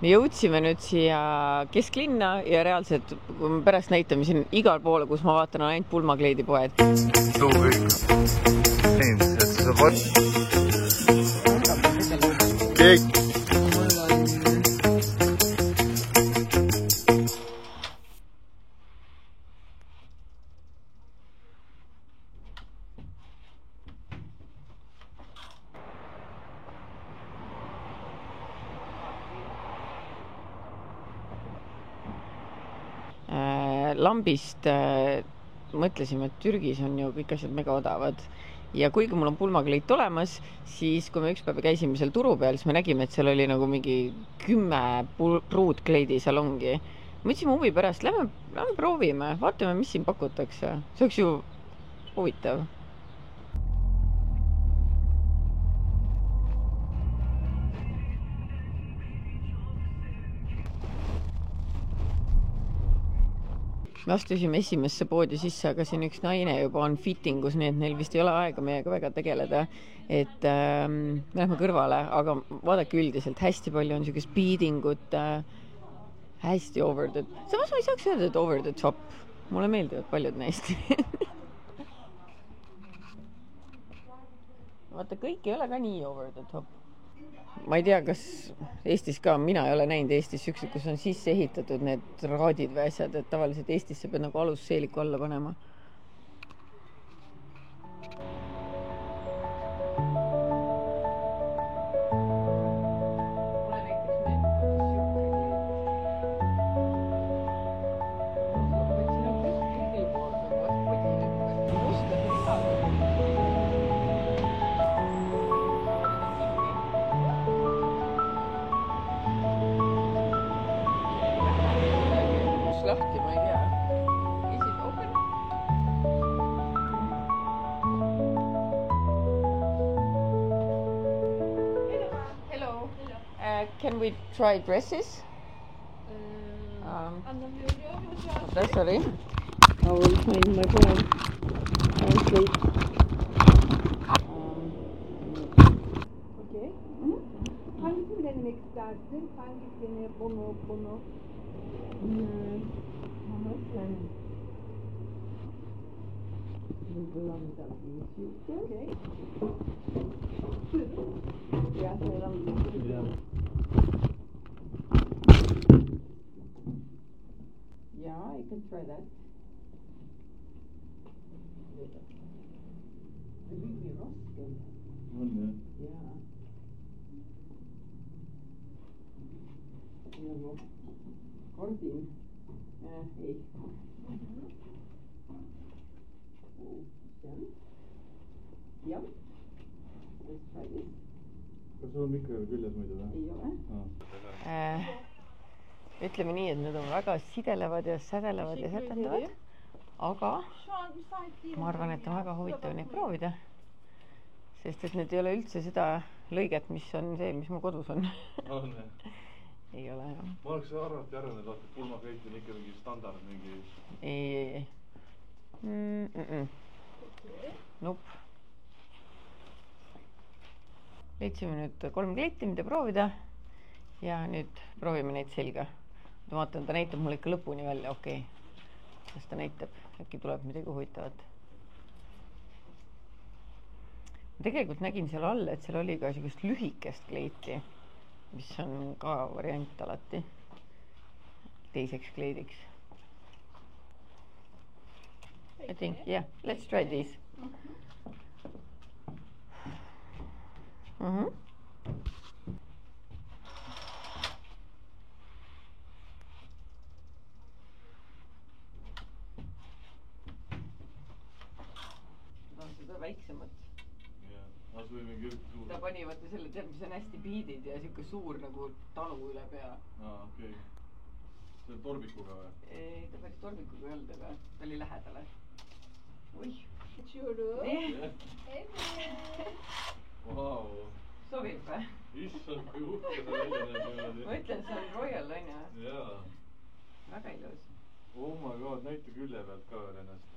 Me jõudsime nüüd siia kesklinna ja reaalselt, kui me pärast näitame siin igal poole, kus ma vaatan, on ainult pulmakleidipoed. Lambist mõtlesime, et Türgis on ju kõik asjad mega odavad ja kuigi mul on pulmakleit olemas, siis kui me üks päev käisime seal turu peal, siis me nägime, et seal oli nagu mingi 10 pruutkleidisalongi. Mõtlesime huvi pärast, lähme proovime, vaatame, mis siin pakutakse. See oleks ju huvitav. Me astusime esimesse poodi sisse, aga siin üks naine juba on fittingus, nii et neil vist ei ole aega meiega väga tegeleda. Et me lähme kõrvale, aga vaadake üldiselt, hästi palju on niisugust beadingut, hästi over the... Samas ma ei saaks öelda, et over the top. Mulle meeldivad paljud neist. Vaata, kõik ei ole ka nii over the top. Ma ei tea, kas Eestis ka, mina ei ole näinud Eestis siuksed, kus on sisse ehitatud need raadid või asjad, et tavaliselt Eestis peab nagu alusseeliku alla panema. Lahti, ma ei tea. Is it open? Hello. Can we try dresses? That's sorry. I will find my phone. Translate. Okay. Hangisinden istersin? Hangisini bunu? Okay. Yeah, I can try that. Yeah. Kordin. Ei. Jah. Let's try this. Kas sul on mikro küljes muidu või? Ei ole. Ütleme nii, et need on väga sidelevad ja sädelevad ja sätendavad. Aga ma arvan, et on väga huvitav neid proovida. Sest et need ei ole üldse seda lõiget, mis on see, mis mu kodus on. On, ei ole, jah. Ma oleks arvati järgnenud, et pulmakleit on ikka mingi standard mingi... Ei. Nope. Leidsime nüüd 3 kleiti, mida proovida. Ja nüüd proovime neid selga. Ma vaatan, ta näitab mulle ikka lõpuni välja, okei. Kas ta näitab, äkki tuleb midagi huvitavat. Ma tegelikult nägin seal all, et seal oli ka sellist lühikest kleiti, mis on ka variant alati teiseks kleidiks. I think, yeah, let's try this. Seda väiksemat. Ta pani vaata selle, tead, mis on hästi biidid ja siuke suur nagu talu üle pea. Okei. See on torbikuga või? Ei, ta päris torbikuga ei olnud, aga ta oli lähedale. Oih. Vau. Sobib või? Issand, kui uhke ta välja näeb. Ma ütlen, see on royal, on ju? Jaa. Väga ilus. Oh my god, näita külje pealt ka veel ennast.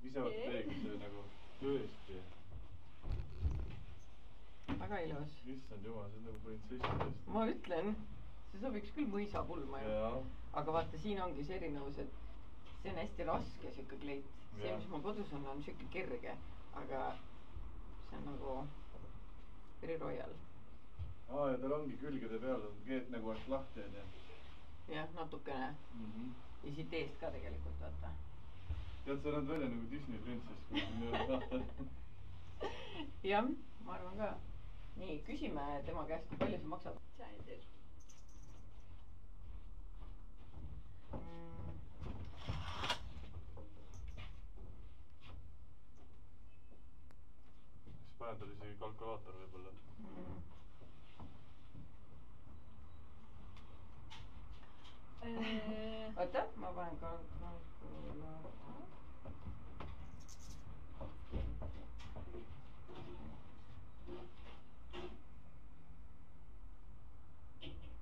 Ise vaata teegi see nagu tõesti. Väga ilus. Issand jumal, see on nagu printsessidest. Ma ütlen, see sobiks küll mõisapulma ju. aga vaata, siin ongi see erinevus, et see on hästi raske siuke kleit. see, mis mul kodus on siuke kerge, aga see on nagu very royal. ja tal ongi külgede peal on keet nagu oleks lahti onju. jah, natukene. ja siit eest ka tegelikult, vaata. tead, sa näed välja nagu Disney printsess, kui sa nüüd vaatad. jah, ma arvan ka. nii, küsime tema käest, kui palju see maksab. siis paned talle isegi kalkulaator võib-olla. oota, ma panen kalkulaator.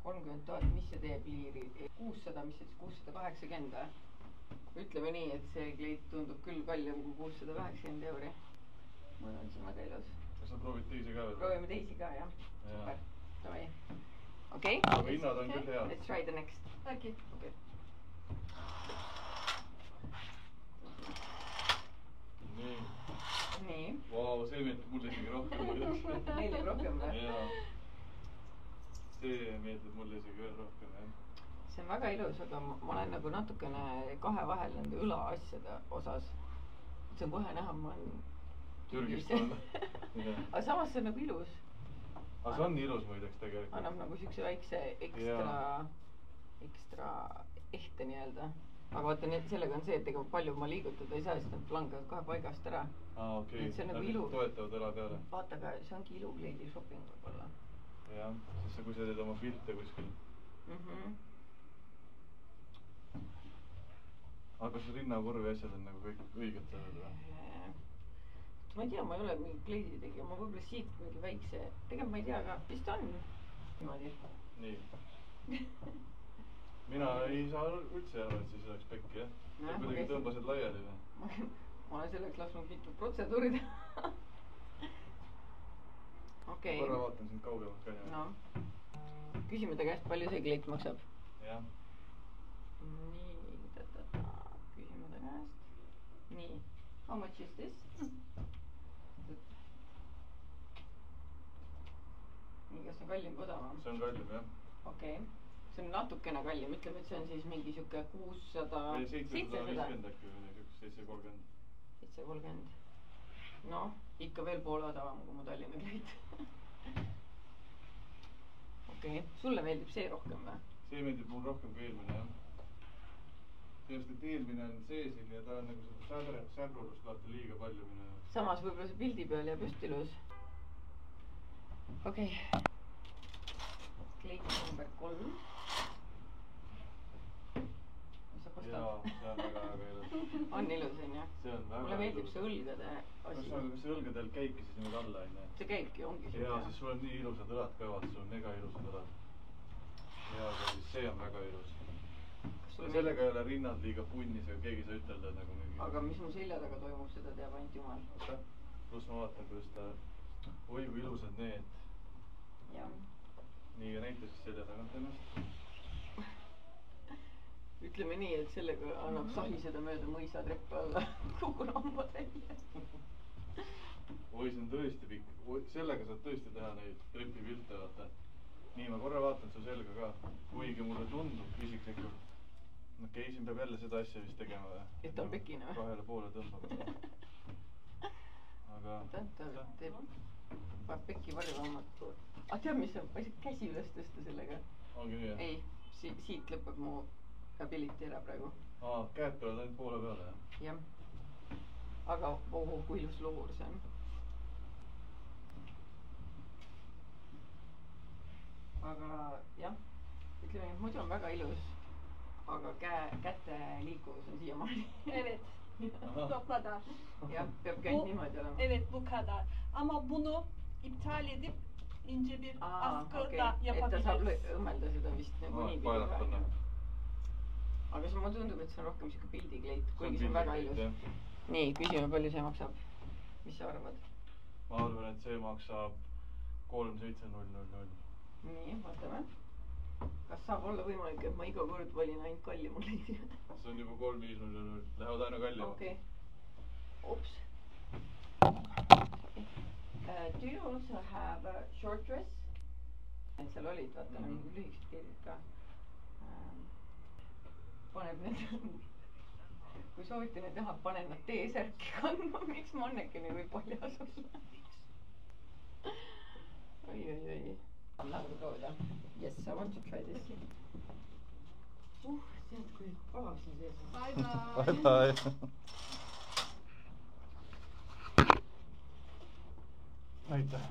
30 000, mis see teeb liiri? 600, mis see siis, 680 või? ütleme nii, et see kleit tundub küll kallim kui 680 euri. mul on siin väga ilus. kas sa proovid teisi ka veel? proovime teisi ka, jah. super, davai. okei. aga hinnad on küll head. Let's try the next. okei. nii. Vau, see meeldib mulle isegi rohkem muidugi. Meeldib rohkem või? jaa. see meeldib mulle isegi veel rohkem, jah. see on väga ilus, aga ma olen nagu natukene kahe vahel nende õlaasjade osas. see on kohe näha, ma olen Türgist olnud. aga samas see on nagu ilus. aga see on ilus muideks tegelikult. annab nagu siukse väikse ekstra ehte nii-öelda. aga vaata, sellega on see, et ega palju ma liigutada ei saa, sest nad langevad kohe paigast ära. okei. see on nagu ilu. toetavad õla peale. vaata, aga see ongi ilukleidi shopping võib-olla. jah, sest kui sa teed oma pilte kuskil. aga kas rinnakurvi asjad on nagu kõik õiged sellel või? ma ei tea, ma ei ole mingi kleidi tegija, ma võib-olla siit mingi väikse, tegelikult ma ei tea, aga vist on niimoodi. nii. mina ei saa üldse aru, et siis oleks pekki, jah? sa kuidagi tõmbasid laiali või? ma olen selleks lasknud mitu protseduuri teha. okei. korra vaatan sind kaugemalt ka niimoodi. no. küsime ta käest, palju see kleit maksab. jah. nii, küsime ta käest. nii, how much is this? nii, kas see on kallim või odavam? see on kallim, jah. okei. see on natukene kallim, ütleme, et see on siis mingi siuke 600. 750 äkki või 730. 730. noh, ikka veel poole odavam kui mu Tallinna kleit. okei, sulle meeldib see rohkem või? see meeldib mul rohkem kui eelmine, jah. sest, et eelmine on seesil ja ta on nagu seda säbrulust vaata liiga palju minu jaoks. samas võib-olla see pildi peal jääb just ilus. okei. kleit number 3. mis sa kostad? jaa, see on väga ilus. on ilus, onju? see on väga mulle meeldib see õlgade asi. kas see õlgadel käibki siis niimoodi alla, onju? see käibki, ongi see. jaa, siis sul on nii ilusad õlad ka, vaata, sul on mega ilusad õlad. jaa, aga siis see on väga ilus. ja sellega ei ole rinnad liiga punnis, aga keegi ei saa ütelda nagu mingi. aga mis mu selja taga toimub, seda teab ainult jumal. pluss ma vaatan, kuidas ta, oi kui ilusad need. jah. nii, ja näita siis selja tagant ennast. ütleme nii, et sellega annab sahiseda mööda mõisatreppe alla kogu lambad välja. oi, see on tõesti pikk. sellega saad tõesti teha neid trepipilte, vaata. nii, ma korra vaatan su selga ka. kuigi mulle tundub isiklikult. okei, siin peab jälle seda asja vist tegema või? et ta on pekine või? kahele poole tõmbama. aga. ta teeb, paneb pekki varjuvamatu. tead, mis on, ma isegi käsi üles tõsta sellega. ongi nii, jah? ei, siit lõpeb mu ability ära praegu. käed tulevad ainult poole peale, jah? jah. aga kui ilus loor see on. aga jah, ütleme nii, et muidu on väga ilus, aga käte liikuvus on siiamaani. Evet. O kadar. jah, peabki ainult niimoodi olema. Evet, bu kadar. Ama bunu iptal edip ince bir askı da et ta saab yapabiliriz. õmmelda seda vist nagu niipidi ka. aga see mulle tundub, et see on rohkem siuke pildikleit, kuigi see on väga ilus. nii, küsime, palju see maksab. mis sa arvad? ma arvan, et see maksab 3700. nii, vaatame. kas saab olla võimalik, et ma iga kord valin ainult kallimu kleidi? See on juba 3-5-0, lähevad aina kallimaks. Okei. Oops. Do you also have a short dress? Seal olid, vaata, lühikesed kleidid ka. Paneb need, kui soovite need näha, panen nad T-särki kandma, miks mannekene või paljas olla. Oi. Another go then. Yes, I want to try this. Tead, kui palas siin sees on. Bye Bye. Aitäh.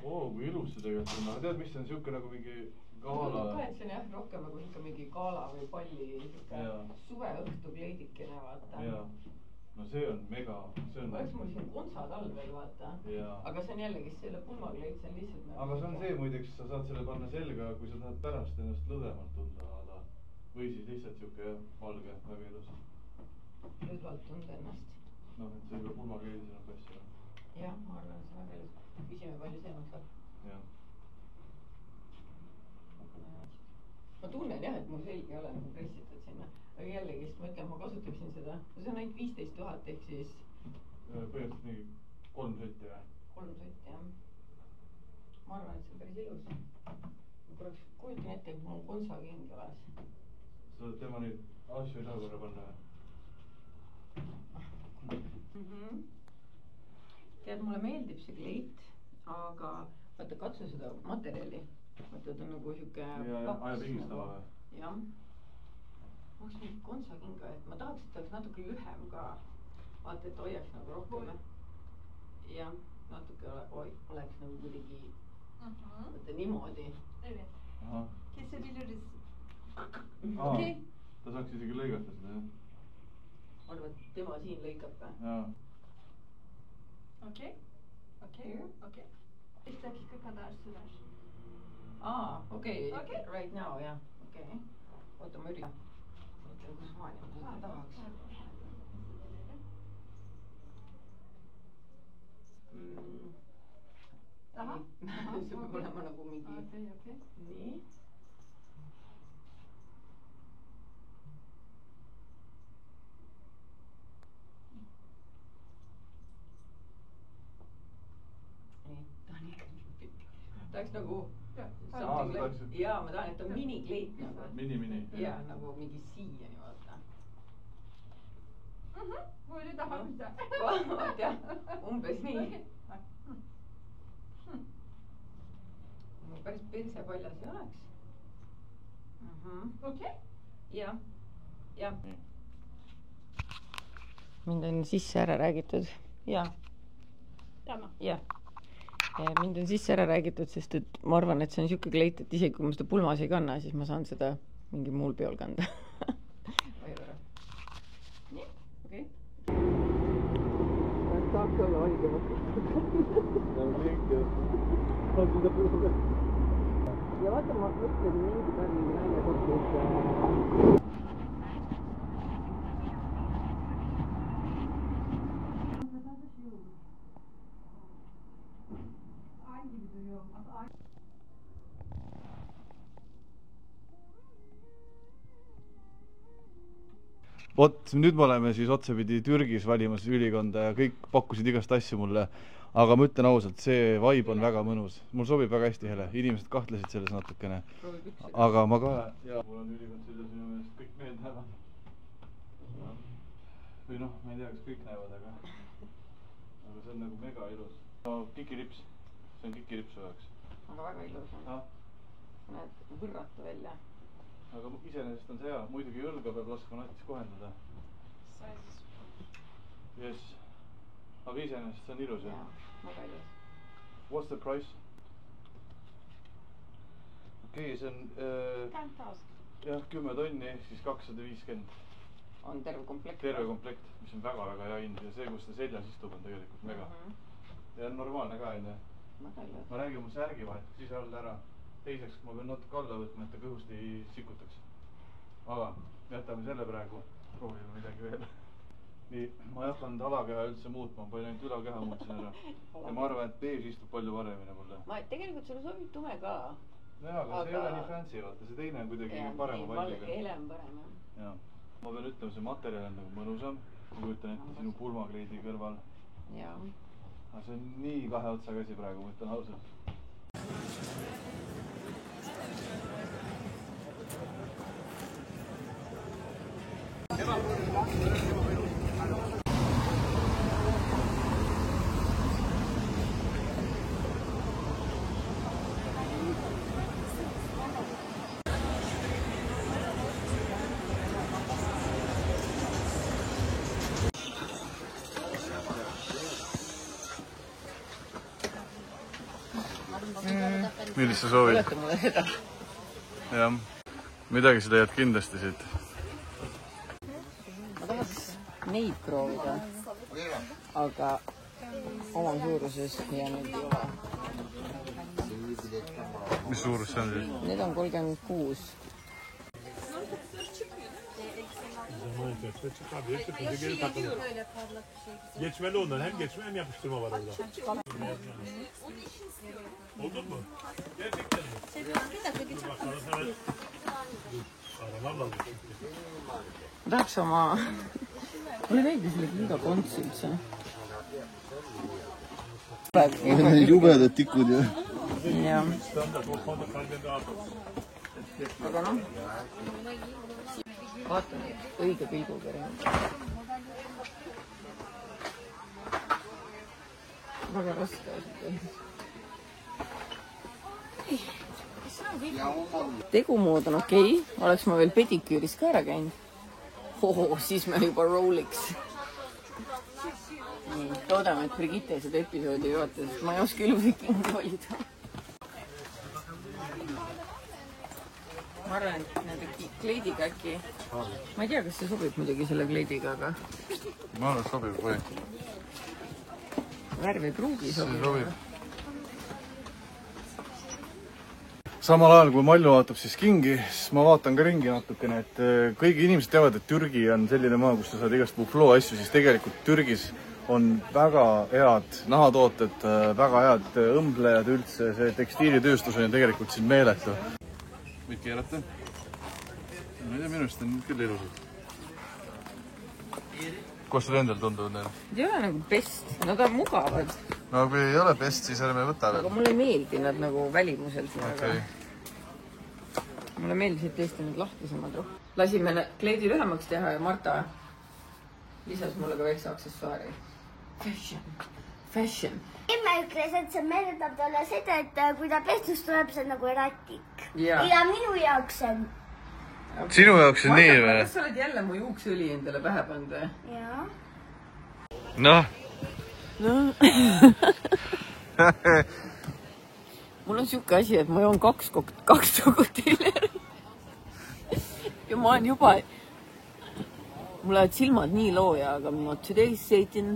Kui ilus see tegelikult on, aga tead, mis see on siuke nagu mingi gaala? Ma panen, see on jah rohkem nagu ikka mingi gaala või palli suveõhtu kleidikene, vaata. Jaa. No see on mega, see on... Oleks mul siin konsad all veel, vaata. Aga see on jällegi selle pulmakleid, see on lihtsalt nagu... Aga see on see muideks, sa saad selle panna selga, kui sa tahad pärast ennast lõdvemalt tunda saada. Või siis lihtsalt siuke valge, väga ilus. Lõdvalt tunda ennast. Noh, et see juba pulmakleid sinna passi. Jah, ma arvan, see on väga ilus. Küsime, palju see maksab. Jah. Ma tunnen jah, et mu selg ei ole nagu pressitud sinna. Aga jällegi, sest ma ütlen, ma kasutaksin seda. See on ainult 15 000 ehk siis... Põhimõtteliselt mingi 3 sotti või? 3 sotti, jah. Ma arvan, et see on päris ilus. Ma korraks kujutan ette, et mul on konsaking jalas. Sa tema neid asju ei saa korra panna või? Tead, mulle meeldib see kleit, aga vaata, katsu seda materjali. Vaata, ta on nagu siuke paks. Aja pingistama või? Jah. Ma oleks mingi konsakinga, et ma tahaks, et ta oleks natuke lühem ka. Vaata, et hoiaks nagu rohkem. Jah, natuke oleks nagu kuidagi vaata niimoodi. Evet. Kesebiliriz. Okei. Ta saaks isegi lõigata seda, jah? Arvad, tema siin lõikab või? Jaa. Okey. 5 dakika kadar sürer. Okei. Right now, jah. Okei. Oota, ma üritan. Kus maani ma seda tahaks. See peab olema nagu mingi... Okei. Nii. Tahaks nagu... Jaa, ma tahan, et on minikleit nagu. Mini. Jaa, nagu mingi siiani vaata. Böyle daha güzel. Vaat jah, umbes nii. Päris perse paljas ei oleks. Okei. Jah. Mind on sisse ära räägitud. Jah. Tamam. Jah. Mind on sisse ära räägitud, sest et ma arvan, et see on siuke kleit, et isegi kui ma seda pulmas ei kanna, siis ma saan seda mingi muul peol kanda. Nii, okei. Saaks olla valgemaks. Ja vaata, ma mõtlen mingi päev mingi naine kokku, et... Vot, nüüd me oleme siis otsapidi Türgis valimas ülikonda ja kõik pakkusid igast asju mulle, aga ma ütlen ausalt, see vibe on väga mõnus. Mul sobib väga hästi, Hele. Inimesed kahtlesid selles natukene. Aga ma ka... Jaa, mul on ülikond selles minu meelest, kõik need näevad. Või noh, ma ei tea, kas kõik näevad, aga see on nagu mega ilus. Kikirips. See on kikirips üheks. Aga väga ilus on. Näed võrrata välja. Aga iseenesest on see hea, muidugi õlga peab laskma natis kohendada. Yes. Aga iseenesest see on ilus, jah? Jaa, väga ilus. What's the price? Okei, see on... 10,000. Jah, 10 tonni, ehk siis 250. On terve komplekt? Terve komplekt, mis on väga-väga hea hind ja see, kus ta seljas istub, on tegelikult mega. Ja normaalne ka, enne. Väga ilus. Ma räägin mu särgi vahetaks ise all ära. Teiseks, ma pean natuke alla võtma, et ta kõhust ei sikutaks. Aga jätame selle praegu. Proovime midagi veel. Nii, ma ei hakanud alakeha üldse muutma, ma palju ainult ülakeha muutsin ära. Ja ma arvan, et beež istub palju paremini mulle. Tegelikult sulle sobib tume ka. jaa, aga see ei ole nii fancy, vaata, see teine on kuidagi parema palliga. Hele on parem, jah. Jaa. Ma pean ütlema, see materjal on nagu mõnusam. Ma kujutan ette sinu pulmakleidi kõrval. Jaa. Aga see on nii kahe otsaga asi praegu, ma ütlen ausalt. Millist sa soovid? Olete mulle seda? Jah, midagi sa leiad kindlasti siit. Ma tahaks neid proovida, aga oma suuruses ja nüüd ei ole. Mis suurus see on siis? Need on 36. Geçmeli ondan. Hem geçme hem yapıştırma var orada. Oldu mu? Gerçekten mi? Dur bakalım hemen. Aramam lazım. Tahaks oma... Mulle meeldis selle Kinga kontsi üldse. Jubedad tikud ju. Jah. Standart ortamda kalben rahat olsun. Aga noh, vaatan õige pilguga ringi. Väga raske ausalt. Tegumood on okei. Oleks ma veel pediküüris ka ära käinud. Siis me juba rolliks. Nii, loodame, et Brigitte seda episoodi ei vaata, sest ma ei oska ilusi kingi valida. Ma arvan, et nende kleidiga äkki... Ma ei tea, kas see sobib muidugi selle kleidiga, aga... Ma arvan, et sobib või? Värv ei pruugi sobib. Sobib. Samal ajal, kui Malju vaatab siis kingi, siis ma vaatan ka ringi natukene, et kõigi inimesed teavad, et Türgi on selline maa, kus sa saad igast buffloo asju, siis tegelikult Türgis on väga head nahatooted, väga head õmblejad üldse, see tekstiilitööstus on ju tegelikult siin meeletu. Võid keerata? Ma ei tea, minu arust on küll ilusad. Kus sul endal tunduvad need? Need ei ole nagu best, nad on mugavad. No kui ei ole best, siis ärme võta veel. Aga mulle ei meeldi nad nagu välimuselt. Okay. Mulle meeldisid tõesti need lahtisemad rohkem. Lasime kleidi lühemaks teha ja Marta lisas mulle ka väikse aksessuaari. Fashion. Emme ütles, et see meenutab talle seda, et kui ta pestus tuleb, see on nagu eratik. Ja minu jaoks on. Okay. Sinu jaoks on nii või? Kas sa oled jälle mu juuksõli endale pähe pannud või? Jaa. Noh. Mul on siuke asi, et ma joon kaks kokoteileri. Ja ma olen juba... Mul lähevad silmad nii looja, aga ma today's Satan.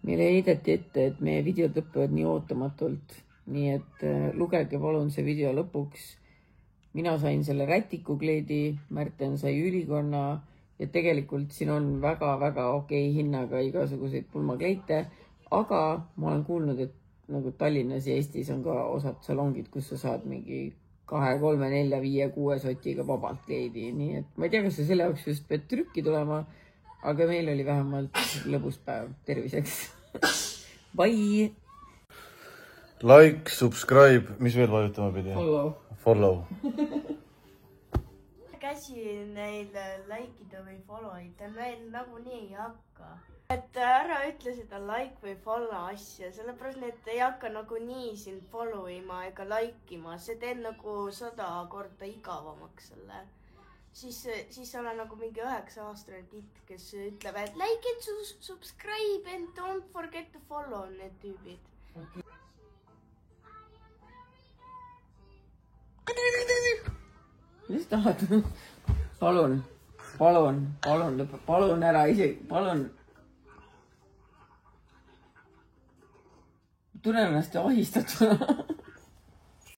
Meile heideti ette, et meie videod lõppevad nii ootamatult. Nii et lugege palun see video lõpuks. Mina sain selle rätikukleedi, Märten sai ülikonna ja tegelikult siin on väga-väga okei hinnaga igasuguseid pulmakleite, aga ma olen kuulnud, et nagu Tallinnas ja Eestis on ka osad salongid, kus sa saad mingi 2, 3, 4, 5, 6 sotiga vabalt kleidi, nii et ma ei tea, kas sa selle jaoks just pead trükki tulema, aga meil oli vähemalt lõbus päev. Terviseks. Bye! Like, subscribe, mis veel vajutama pidi? Follow. Käsi neil likeida või follow ida, meil nagunii ei hakka. Et ära ütle seda like või follow asja, sellepärast need ei hakka nagunii sind follow ima ega like ima. See teeb nagu 100 korda igavamaks selle. Siis sa ole nagu mingi 9-aastane titt, kes ütleb, et like and subscribe and don't forget to follow need tüübid. Okay. Mis tahad? Palun ära isegi, palun. Tunnen ennast ahistatuna.